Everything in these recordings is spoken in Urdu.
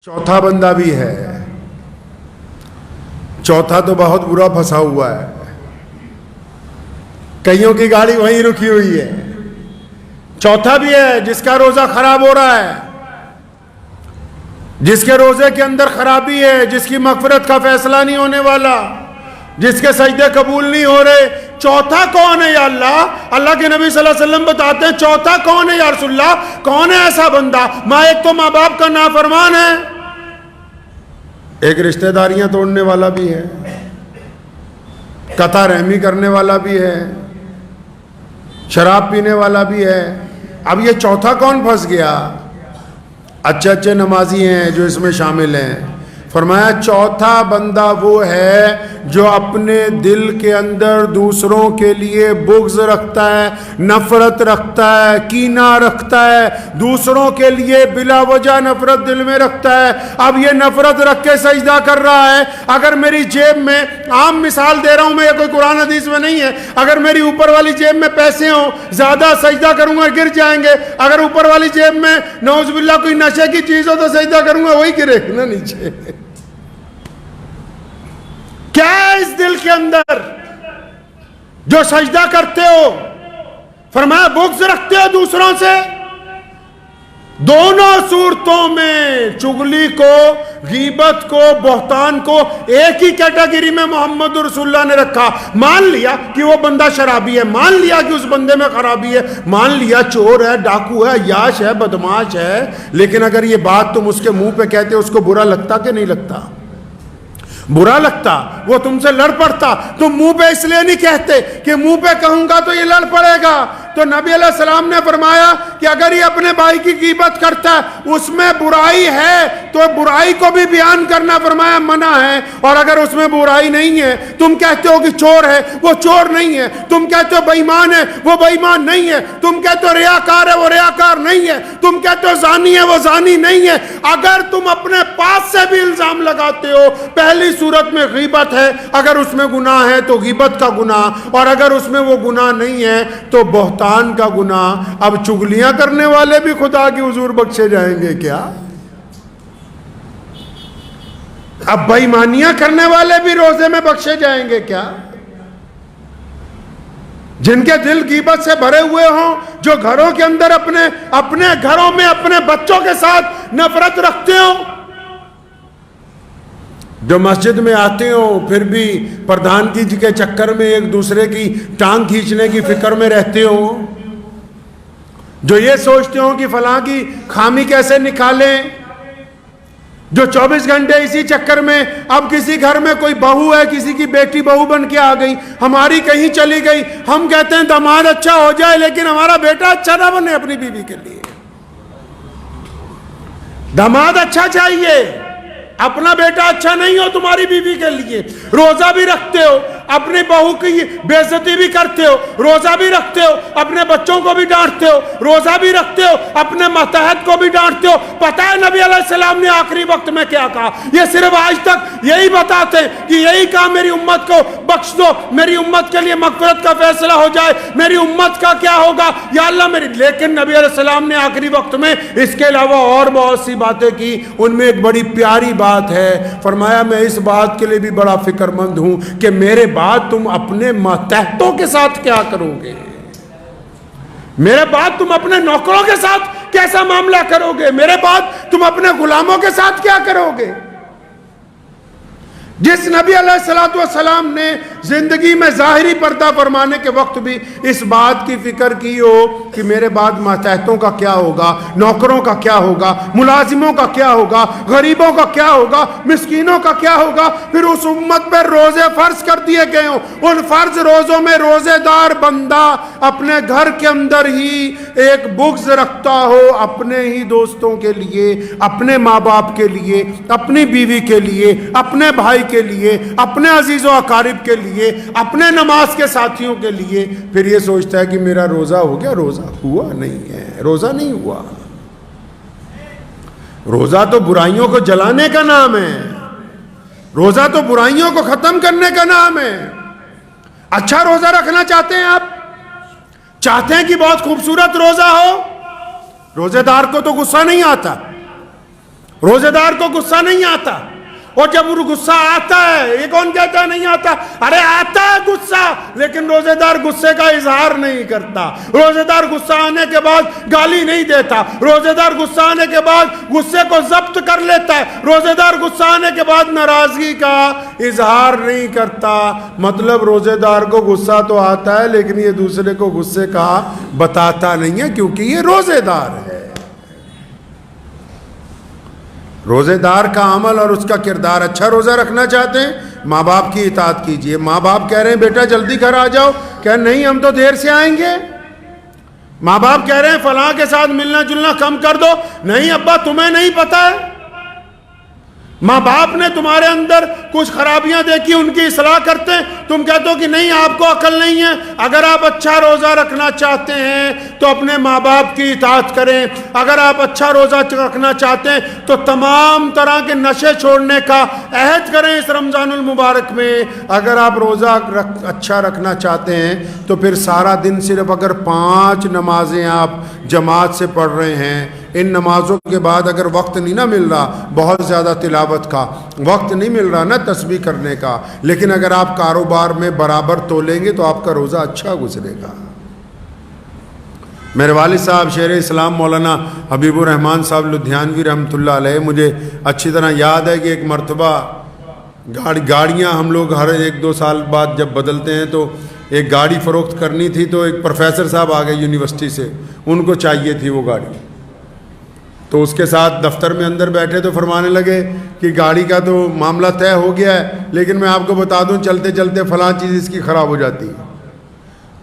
چوتھا بندہ بھی ہے. چوتھا تو بہت برا پھنسا ہوا ہے. کئیوں کی گاڑی وہیں رکی ہوئی ہے. چوتھا بھی ہے جس کا روزہ خراب ہو رہا ہے, جس کے روزے کے اندر خرابی ہے, جس کی مغفرت کا فیصلہ نہیں ہونے والا, جس کے سجدے قبول نہیں ہو رہے. چوتھا کون ہے یا اللہ؟ اللہ کے نبی صلی اللہ علیہ وسلم بتاتے ہیں چوتھا کون ہے یا رسول اللہ؟ کون ہے ایسا بندہ؟ ایک تو ماں باپ کا نافرمان ہے, ایک رشتہ داریاں توڑنے والا بھی ہے, قطع رحمی کرنے والا بھی ہے, شراب پینے والا بھی ہے. اب یہ چوتھا کون پھنس گیا؟ اچھے اچھے نمازی ہیں جو اس میں شامل ہیں. فرمایا چوتھا بندہ وہ ہے جو اپنے دل کے اندر دوسروں کے لیے بغض رکھتا ہے, نفرت رکھتا ہے, کینہ رکھتا ہے, دوسروں کے لیے بلا وجہ نفرت دل میں رکھتا ہے. اب یہ نفرت رکھ کے سجدہ کر رہا ہے. اگر میری جیب میں, عام مثال دے رہا ہوں میں, یہ کوئی قرآن حدیث میں نہیں ہے, اگر میری اوپر والی جیب میں پیسے ہوں, زیادہ سجدہ کروں گا گر جائیں گے. اگر اوپر والی جیب میں نعوذ باللہ کوئی نشے کی چیز ہو تو سجدہ کروں گا وہی گرے نا نیچے. کیا ہے اس دل کے اندر جو سجدہ کرتے ہو؟ فرمایا بغض رکھتے ہو دوسروں سے. دونوں صورتوں میں, چغلی کو, غیبت کو, بہتان کو ایک ہی کیٹیگری میں محمد رسول اللہ نے رکھا. مان لیا کہ وہ بندہ شرابی ہے, مان لیا کہ اس بندے میں خرابی ہے, مان لیا چور ہے, ڈاکو ہے, عیاش ہے, بدماش ہے, لیکن اگر یہ بات تم اس کے منہ پہ کہتے اس کو برا لگتا کہ نہیں لگتا؟ برا لگتا, وہ تم سے لڑ پڑتا. تم منہ پہ اس لیے نہیں کہتے کہ منہ پہ کہوں گا تو یہ لڑ پڑے گا. تو نبی علیہ السلام نے فرمایا کہ اگر یہ اپنے بھائی کی غیبت کرتا ہے, اس میں برائی ہے, تو برائی کو بھی بیان کرنا فرمایا منع ہے. اور اگر اس میں برائی نہیں ہے, تم کہتے ہو کہ چور ہے, وہ چور نہیں ہے. تم کہتے ہو بے ایمان ہے, وہ بے ایمان نہیں ہے. تم کہتے ہو ریاکار ہے, وہ ریاکار نہیں ہے. تم کہتے ہو زانی ہے, وہ زانی نہیں ہے. اگر تم اپنے پاس سے بھی الزام لگاتے ہو, پہلی صورت میں غیبت ہے, اگر اس میں گناہ ہے تو غیبت کا گناہ, اور اگر اس میں وہ گناہ نہیں ہے تو بہتان کا گناہ. اب چغلیاں کرنے والے بھی خدا کی حضور بخشے جائیں گے کیا؟ اب بے ایمانیاں کرنے والے بھی روزے میں بخشے جائیں گے کیا؟ جن کے دل غیبت سے بھرے ہوئے ہوں, جو گھروں کے اندر اپنے گھروں میں اپنے بچوں کے ساتھ نفرت رکھتے ہوں, جو مسجد میں آتے ہوں پھر بھی پردھان کی جی کے چکر میں ایک دوسرے کی ٹانگ کھینچنے کی فکر میں رہتے ہوں, جو یہ سوچتے ہوں کہ فلاں کی خامی کیسے نکالیں, جو 24 گھنٹے اسی چکر میں, اب کسی گھر میں کوئی بہو ہے, کسی کی بیٹی بہو بن کے آ گئی, ہماری کہیں چلی گئی, ہم کہتے ہیں داماد اچھا ہو جائے لیکن ہمارا بیٹا اچھا نہ بنے اپنی بیوی کے لیے. داماد اچھا چاہیے, اپنا بیٹا اچھا نہیں ہو تمہاری بیوی کے لیے. روزہ بھی رکھتے ہو, اپنی بہو کی بے عزتی بھی کرتے ہو, روزہ بھی رکھتے ہو, اپنے بچوں کو بھی ڈانٹتے ہو, روزہ بھی رکھتے ہو, اپنے ماتحت کو بھی ڈانٹتے ہو. پتہ ہے نبی علیہ السلام نے آخری وقت میں کیا کہا؟ یہ صرف آج تک یہی بتاتے ہیں کہ یہی کہا میری امت کو بخش دو, میری امت کے لیے مغفرت کا فیصلہ ہو جائے, میری امت کا کیا ہوگا یا اللہ میری. لیکن نبی علیہ السلام نے آخری وقت میں اس کے علاوہ اور بہت سی باتیں کی. ان میں ایک بڑی پیاری بات ہے, فرمایا میں اس بات کے لیے بھی بڑا فکر مند ہوں کہ میرے بعد تم اپنے ماتحتوں کے ساتھ کیا کرو گے, میرے بعد تم اپنے نوکروں کے ساتھ کیسا معاملہ کرو گے, میرے بعد تم اپنے غلاموں کے ساتھ کیا کرو گے. جس نبی علیہ السلام نے زندگی میں ظاہری پردہ فرمانے کے وقت بھی اس بات کی فکر کی ہو کہ میرے بعد ماتحتوں کا کیا ہوگا, نوکروں کا کیا ہوگا, ملازموں کا کیا ہوگا, غریبوں کا کیا ہوگا, مسکینوں کا کیا ہوگا. پھر اس امت پر روزے فرض کر دیے گئے ہوں, ان فرض روزوں میں روزے دار بندہ اپنے گھر کے اندر ہی ایک بغض رکھتا ہو اپنے ہی دوستوں کے لیے, اپنے ماں باپ کے لیے, اپنی بیوی کے لیے, اپنے بھائی کے لیے, اپنے عزیز و اقارب کے لیے, اپنے نماز کے ساتھیوں کے لیے, پھر یہ سوچتا ہے کہ میرا روزہ ہو گیا. روزہ ہوا نہیں ہے, روزہ نہیں ہوا. روزہ تو برائیوں کو جلانے کا نام ہے, روزہ تو برائیوں کو ختم کرنے کا نام ہے. اچھا روزہ رکھنا چاہتے ہیں آپ, چاہتے ہیں کہ بہت خوبصورت روزہ ہو, روزے دار کو تو غصہ نہیں آتا, روزے دار کو غصہ نہیں آتا، اور جب وہ غصہ آتا ہے، یہ کون کہتا ہے نہیں آتا؟ ارے آتا ہے غصہ، لیکن روزے دار غصے کا اظہار نہیں کرتا، روزے دار غصہ آنے کے بعد گالی نہیں دیتا، روزے دار غصہ آنے کے بعد غصے کو ضبط کر لیتا ہے، روزے دار غصہ آنے کے بعد ناراضگی کا اظہار نہیں کرتا۔ مطلب روزے دار کو غصہ تو آتا ہے لیکن یہ دوسرے کو غصے کا بتاتا نہیں ہے، کیونکہ یہ روزے دار ہے۔ روزے دار کا عمل اور اس کا کردار اچھا، روزہ رکھنا چاہتے ہیں ماں باپ کی اطاعت کیجئے۔ ماں باپ کہہ رہے ہیں بیٹا جلدی گھر آ جاؤ، کہ نہیں ہم تو دیر سے آئیں گے۔ ماں باپ کہہ رہے ہیں فلاں کے ساتھ ملنا جلنا کم کر دو، نہیں ابا تمہیں نہیں پتا ہے۔ ماں باپ نے تمہارے اندر کچھ خرابیاں دیکھی، ان کی اصلاح کرتے ہیں، تم کہتے ہو کہ نہیں آپ کو عقل نہیں ہے۔ اگر آپ اچھا روزہ رکھنا چاہتے ہیں تو اپنے ماں باپ کی اطاعت کریں، اگر آپ اچھا روزہ رکھنا چاہتے ہیں تو تمام طرح کے نشے چھوڑنے کا عہد کریں اس رمضان المبارک میں۔ اگر آپ روزہ اچھا رکھنا چاہتے ہیں تو پھر سارا دن صرف اگر 5 نمازیں آپ جماعت سے پڑھ رہے ہیں، ان نمازوں کے بعد اگر وقت نہیں نہ مل رہا بہت زیادہ تلاوت کا، وقت نہیں مل رہا نا تسبیح کرنے کا، لیکن اگر آپ کاروبار میں برابر تولیں گے تو آپ کا روزہ اچھا گزرے گا۔ میرے والد صاحب شیر اسلام مولانا حبیب الرحمان صاحب لدھیانوی رحمۃ اللہ علیہ، مجھے اچھی طرح یاد ہے کہ ایک مرتبہ گاڑیاں ہم لوگ ہر 1-2 سال بعد جب بدلتے ہیں تو ایک گاڑی فروخت کرنی تھی، تو ایک پروفیسر صاحب آ گئے یونیورسٹی سے، ان کو چاہیے تھی وہ گاڑی، تو اس کے ساتھ دفتر میں اندر بیٹھے تو فرمانے لگے کہ گاڑی کا تو معاملہ طے ہو گیا ہے، لیکن میں آپ کو بتا دوں چلتے چلتے فلاں چیز اس کی خراب ہو جاتی ہے۔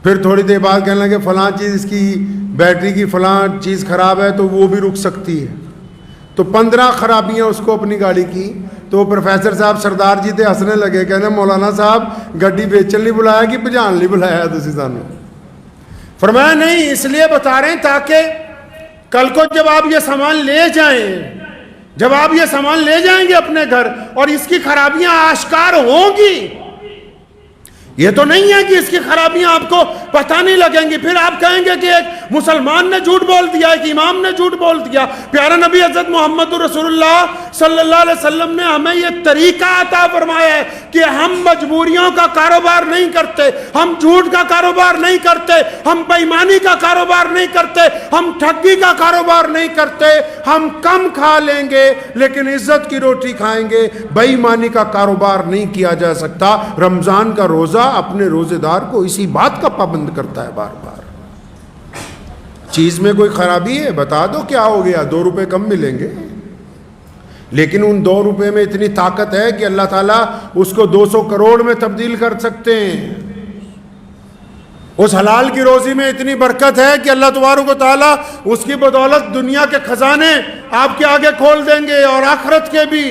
پھر تھوڑی دیر بعد کہنے لگے فلاں چیز اس کی بیٹری کی فلاں چیز خراب ہے تو وہ بھی رک سکتی ہے۔ تو 15 خرابیاں اس کو اپنی گاڑی کی۔ تو وہ پروفیسر صاحب سردار جی تھے، ہنسنے لگے، کہنے مولانا صاحب گڈی بیچن نہیں بلایا کہ بجان نہیں بلایا تسی سانوں؟ فرمایا نہیں، اس لیے بتا رہے ہیں تاکہ کل کو جب آپ یہ سامان لے جائیں، جب آپ یہ سامان لے جائیں گے اپنے گھر اور اس کی خرابیاں آشکار ہوں گی، یہ تو نہیں ہے کہ اس کی خرابیاں آپ کو پتہ نہیں لگیں گی، پھر آپ کہیں گے کہ ایک مسلمان نے جھوٹ بول دیا، ایک امام نے جھوٹ بول دیا۔ پیارا نبی حضرت محمد رسول اللہ صلی اللہ علیہ وسلم نے ہمیں یہ طریقہ عطا فرمایا ہے کہ ہم مجبوریوں کا کاروبار نہیں کرتے، ہم جھوٹ کا کاروبار نہیں کرتے، ہم بے ایمانی کا کاروبار نہیں کرتے، ہم ٹھگی کا کاروبار نہیں کرتے، ہم کم کھا لیں گے لیکن عزت کی روٹی کھائیں گے۔ بے ایمانی کا کاروبار نہیں کیا جا سکتا۔ رمضان کا روزہ اپنے روزے دار کو اسی بات کا پابند کرتا ہے، بار بار چیز میں کوئی خرابی ہے بتا دو کیا ہو گیا، 2 روپے کم ملیں گے، لیکن ان 2 روپے میں اتنی طاقت ہے کہ اللہ تعالیٰ اس کو 200 کروڑ میں تبدیل کر سکتے ہیں۔ اس حلال کی روزی میں اتنی برکت ہے کہ اللہ تبارک و تعالیٰ اس کی بدولت دنیا کے خزانے آپ کے آگے کھول دیں گے اور آخرت کے بھی۔